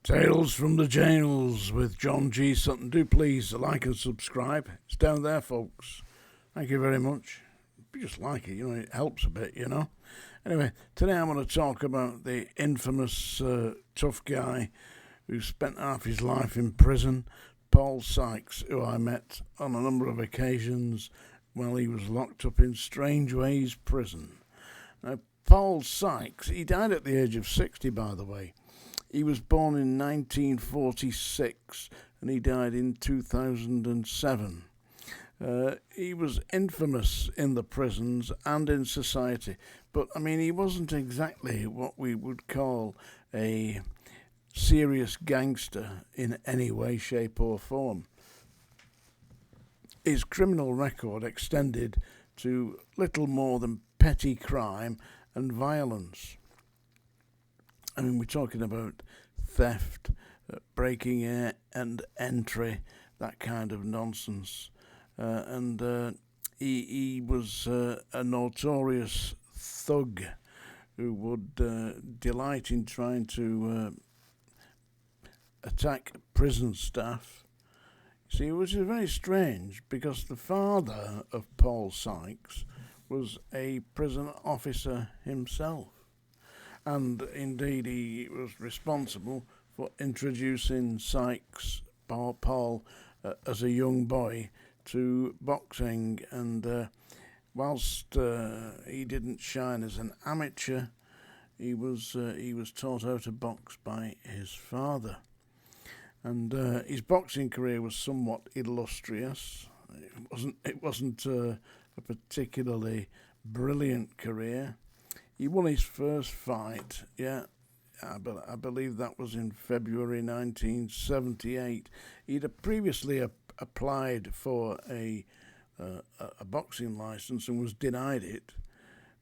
Tales from the Jails with John G. Sutton. Do please like and subscribe. It's down there, folks. Thank you very much. Just like it, it helps a bit, Anyway, today I'm going to talk about the infamous tough guy who spent half his life in prison, Paul Sykes, who I met on a number of occasions while he was locked up in Strangeways Prison. Now, Paul Sykes, he died at the age of 60, by the way. He was born in 1946 and he died in 2007. He was infamous in the prisons and in society, but he wasn't exactly what we would call a serious gangster in any way, shape or form. His criminal record extended to little more than petty crime and violence. We're talking about theft, breaking in and entry, that kind of nonsense. He was a notorious thug who would delight in trying to attack prison staff. See, which is very strange because the father of Paul Sykes was a prison officer himself. And indeed, he was responsible for introducing Paul, as a young boy to boxing. And whilst he didn't shine as an amateur, he was taught how to box by his father. And his boxing career was somewhat illustrious. It wasn't a particularly brilliant career. He won his first fight, I believe that was in February 1978. He'd previously applied for a boxing license and was denied it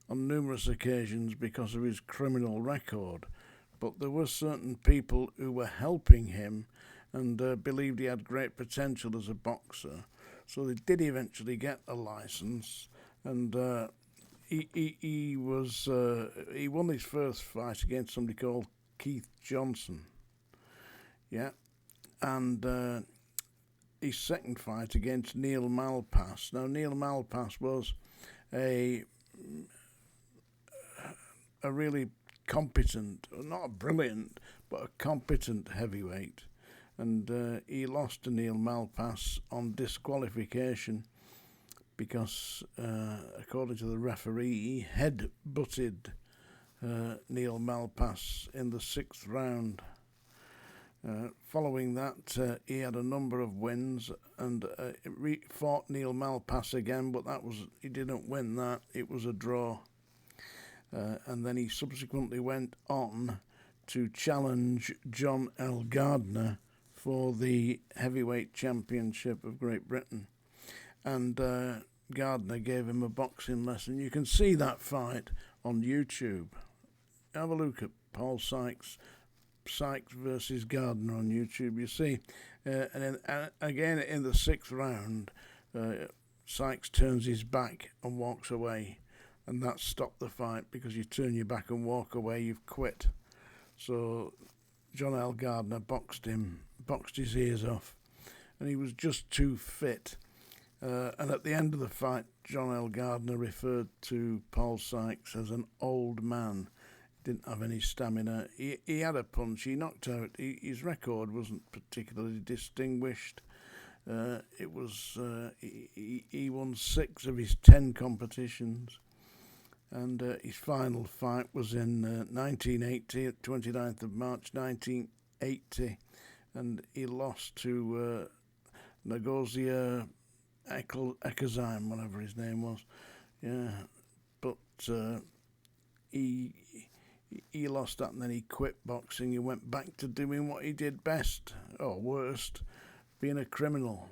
on numerous occasions because of his criminal record. But there were certain people who were helping him and believed he had great potential as a boxer. So they did eventually get a license, and he won his first fight against somebody called Keith Johnson. And his second fight against Neil Malpass. Now, Neil Malpass was a really competent, not brilliant, but a competent heavyweight. And he lost to Neil Malpass on disqualification because, according to the referee, he head-butted Neil Malpass in the 6th round. Following that, he had a number of wins and fought Neil Malpass again, but he didn't win that. It was a draw. And then he subsequently went on to challenge John L. Gardner for the heavyweight championship of Great Britain. And Gardner gave him a boxing lesson. You can see that fight on YouTube. Have a look at Paul Sykes versus Gardner on YouTube. You see, and then again in the 6th round, Sykes turns his back and walks away, and that stopped the fight because you turn your back and walk away, you've quit. So John L. Gardner boxed his ears off, and he was just too fit. And at the end of the fight, John L. Gardner referred to Paul Sykes as an old man. Didn't have any stamina. He had a punch. He knocked out. His record wasn't particularly distinguished. He won 6 of his 10 competitions. And his final fight was in 1980, 29th of March 1980. And he lost to Nagozia Ekazime, whatever his name was. But he lost that, and then he quit boxing. He went back to doing what he did best, or worst, being a criminal.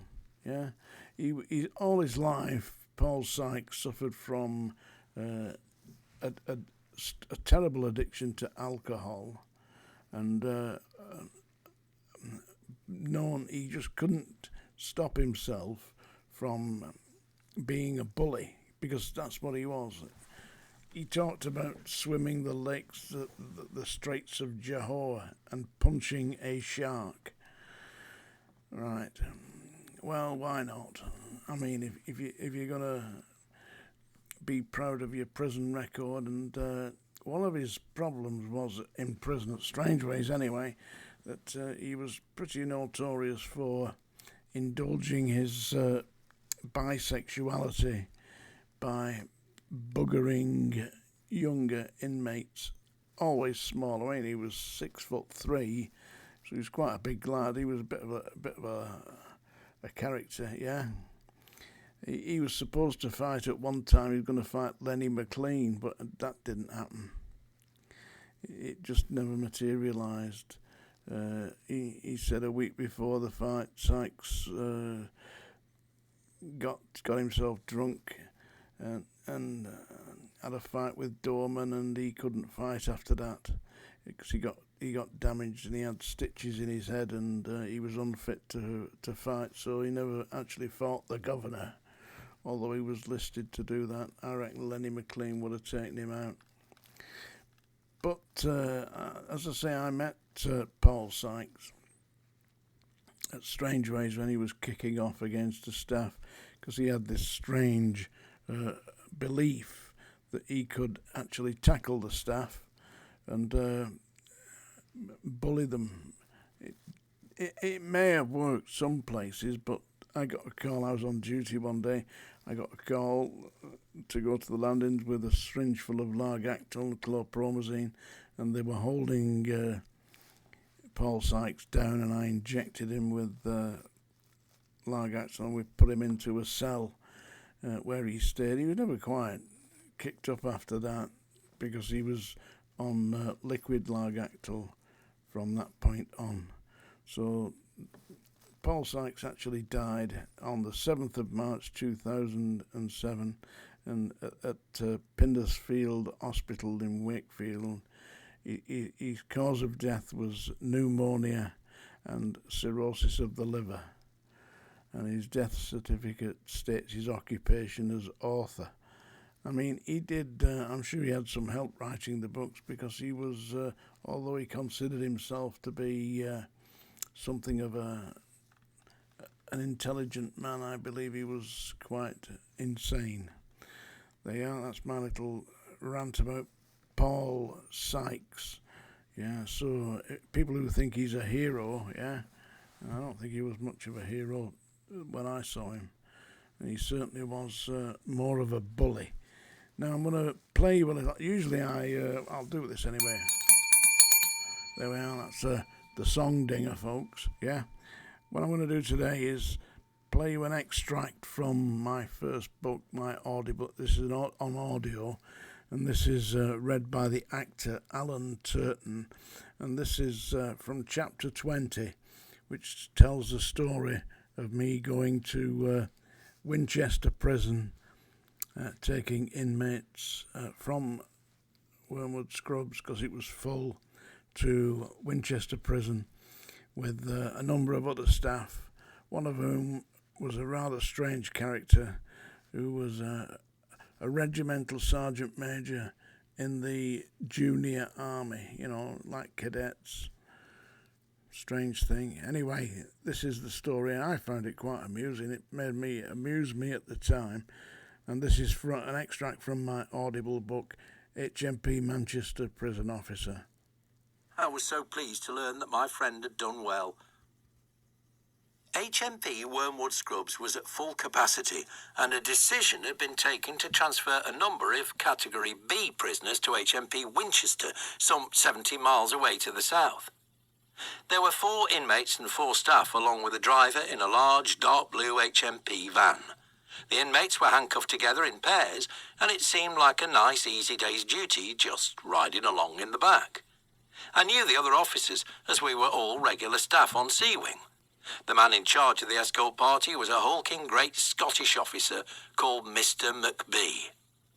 He all his life, Paul Sykes suffered from a terrible addiction to alcohol, and he just couldn't stop himself from being a bully, because that's what he was. he talked about swimming the lakes, the Straits of Johor, and punching a shark. Right. Well, why not? I mean, if you're gonna be proud of your prison record, and one of his problems was in prison, at Strange Ways anyway, that he was pretty notorious for indulging his bisexuality by buggering younger inmates, always small. I mean, he was 6'3", so he was quite a big lad. He was a bit of a character, yeah. He was supposed to fight at one time. He was going to fight Lenny McLean, but that didn't happen. It just never materialised. He said a week before the fight, Sykes got himself drunk and had a fight with Dorman, and he couldn't fight after that because he got damaged and he had stitches in his head, and he was unfit to fight, so he never actually fought the governor, although he was listed to do that. I reckon Lenny McLean would have taken him out. But as I say, I met Paul Sykes at Strange Ways when he was kicking off against the staff, because he had this strange belief that he could actually tackle the staff and bully them. It may have worked some places, but I got a call. I was on duty one day. I got a call to go to the landings with a syringe full of Largactil and chlorpromazine, and they were holding Paul Sykes down, and I injected him with Largactil, and we put him into a cell where he stayed. He was never quite kicked up after that because he was on liquid Largactil from that point on. So Paul Sykes actually died on the 7th of March 2007 and at Pindersfield Hospital in Wakefield. His cause of death was pneumonia and cirrhosis of the liver, and his death certificate states his occupation as author. I mean, he did, I'm sure he had some help writing the books, because he was, although he considered himself to be something of an intelligent man, I believe he was quite insane. There you are, that's my little rant about Paul Sykes. Yeah, so people who think he's a hero, yeah, I don't think he was much of a hero when I saw him. And he certainly was more of a bully. Now I'm going to play you usually I'll do this anyway. There we are, that's the song dinger, folks, yeah. What I'm going to do today is play you an extract from my first book, my Audible. This is on audio, and this is read by the actor Alan Turton, and this is from chapter 20, which tells the story of me going to Winchester Prison, taking inmates from Wormwood Scrubs, because it was full, to Winchester Prison with a number of other staff, one of whom was a rather strange character who was a regimental sergeant major in the junior army, you know, like cadets. Strange thing. Anyway, this is the story. I found it quite amusing. It amused me at the time. And this is an extract from my Audible book, HMP Manchester Prison Officer. I was so pleased to learn that my friend had done well. HMP Wormwood Scrubs was at full capacity, and a decision had been taken to transfer a number of Category B prisoners to HMP Winchester, some 70 miles away to the south. There were 4 inmates and 4 staff, along with a driver in a large dark blue HMP van. The inmates were handcuffed together in pairs, and it seemed like a nice easy day's duty just riding along in the back. I knew the other officers, as we were all regular staff on C Wing. The man in charge of the escort party was a hulking great Scottish officer called Mr. McBee.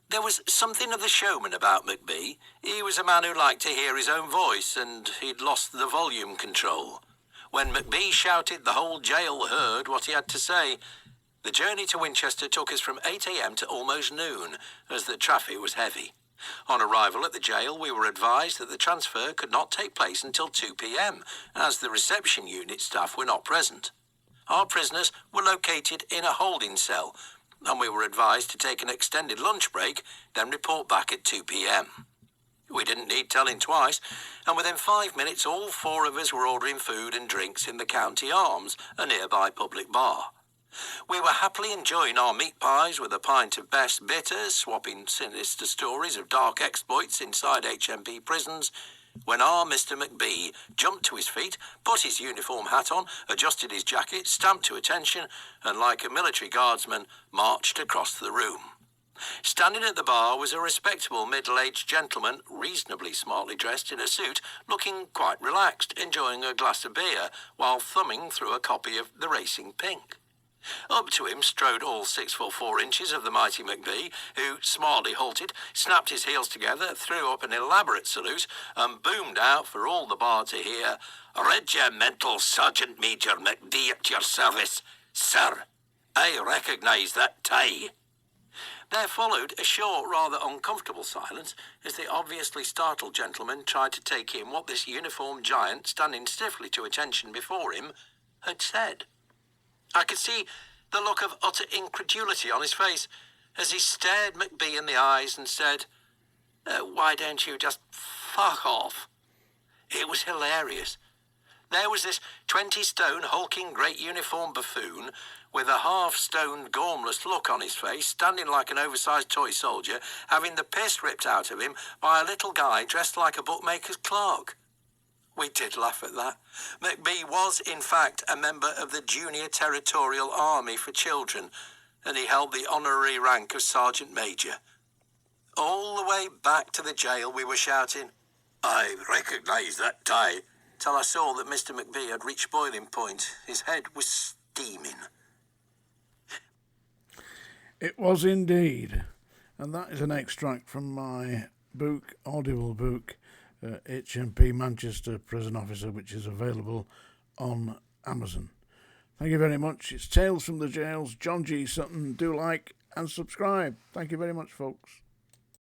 There was something of the showman about McBee. He was a man who liked to hear his own voice, and he'd lost the volume control. When McBee shouted, the whole jail heard what he had to say. The journey to Winchester took us from 8 a.m. to almost noon, as the traffic was heavy. On arrival at the jail, we were advised that the transfer could not take place until 2 p.m, as the reception unit staff were not present. Our prisoners were located in a holding cell, and we were advised to take an extended lunch break, then report back at 2 p.m. We didn't need telling twice, and within 5 minutes all 4 of us were ordering food and drinks in the County Arms, a nearby public bar. We were happily enjoying our meat pies with a pint of best bitters, swapping sinister stories of dark exploits inside HMP prisons, when our Mr. McBee jumped to his feet, put his uniform hat on, adjusted his jacket, stamped to attention, and like a military guardsman, marched across the room. Standing at the bar was a respectable middle-aged gentleman, reasonably smartly dressed in a suit, looking quite relaxed, enjoying a glass of beer, while thumbing through a copy of The Racing Pink. Up to him strode all 6 foot 4 inches of the mighty McBee, who smartly halted, snapped his heels together, threw up an elaborate salute, and boomed out for all the bar to hear, "Regimental Sergeant Major McBee at your service. Sir, I recognise that tie." There followed a short, rather uncomfortable silence as the obviously startled gentleman tried to take in what this uniformed giant, standing stiffly to attention before him, had said. I could see the look of utter incredulity on his face as he stared McBee in the eyes and said, "Why don't you just fuck off?" It was hilarious. There was this 20-stone hulking great uniformed buffoon with a half-stoned, gormless look on his face, standing like an oversized toy soldier, having the piss ripped out of him by a little guy dressed like a bookmaker's clerk. We did laugh at that. McBee was, in fact, a member of the Junior Territorial Army for Children, and he held the honorary rank of Sergeant Major. All the way back to the jail we were shouting, "I recognise that tie," till I saw that Mr. McBee had reached boiling point. His head was steaming. It was indeed. And that is an extract from my book, audible book, HMP Manchester Prison Officer, which is available on Amazon. Thank you very much. It's Tales from the Jails. John G. Sutton. Do like and subscribe. Thank you very much, folks.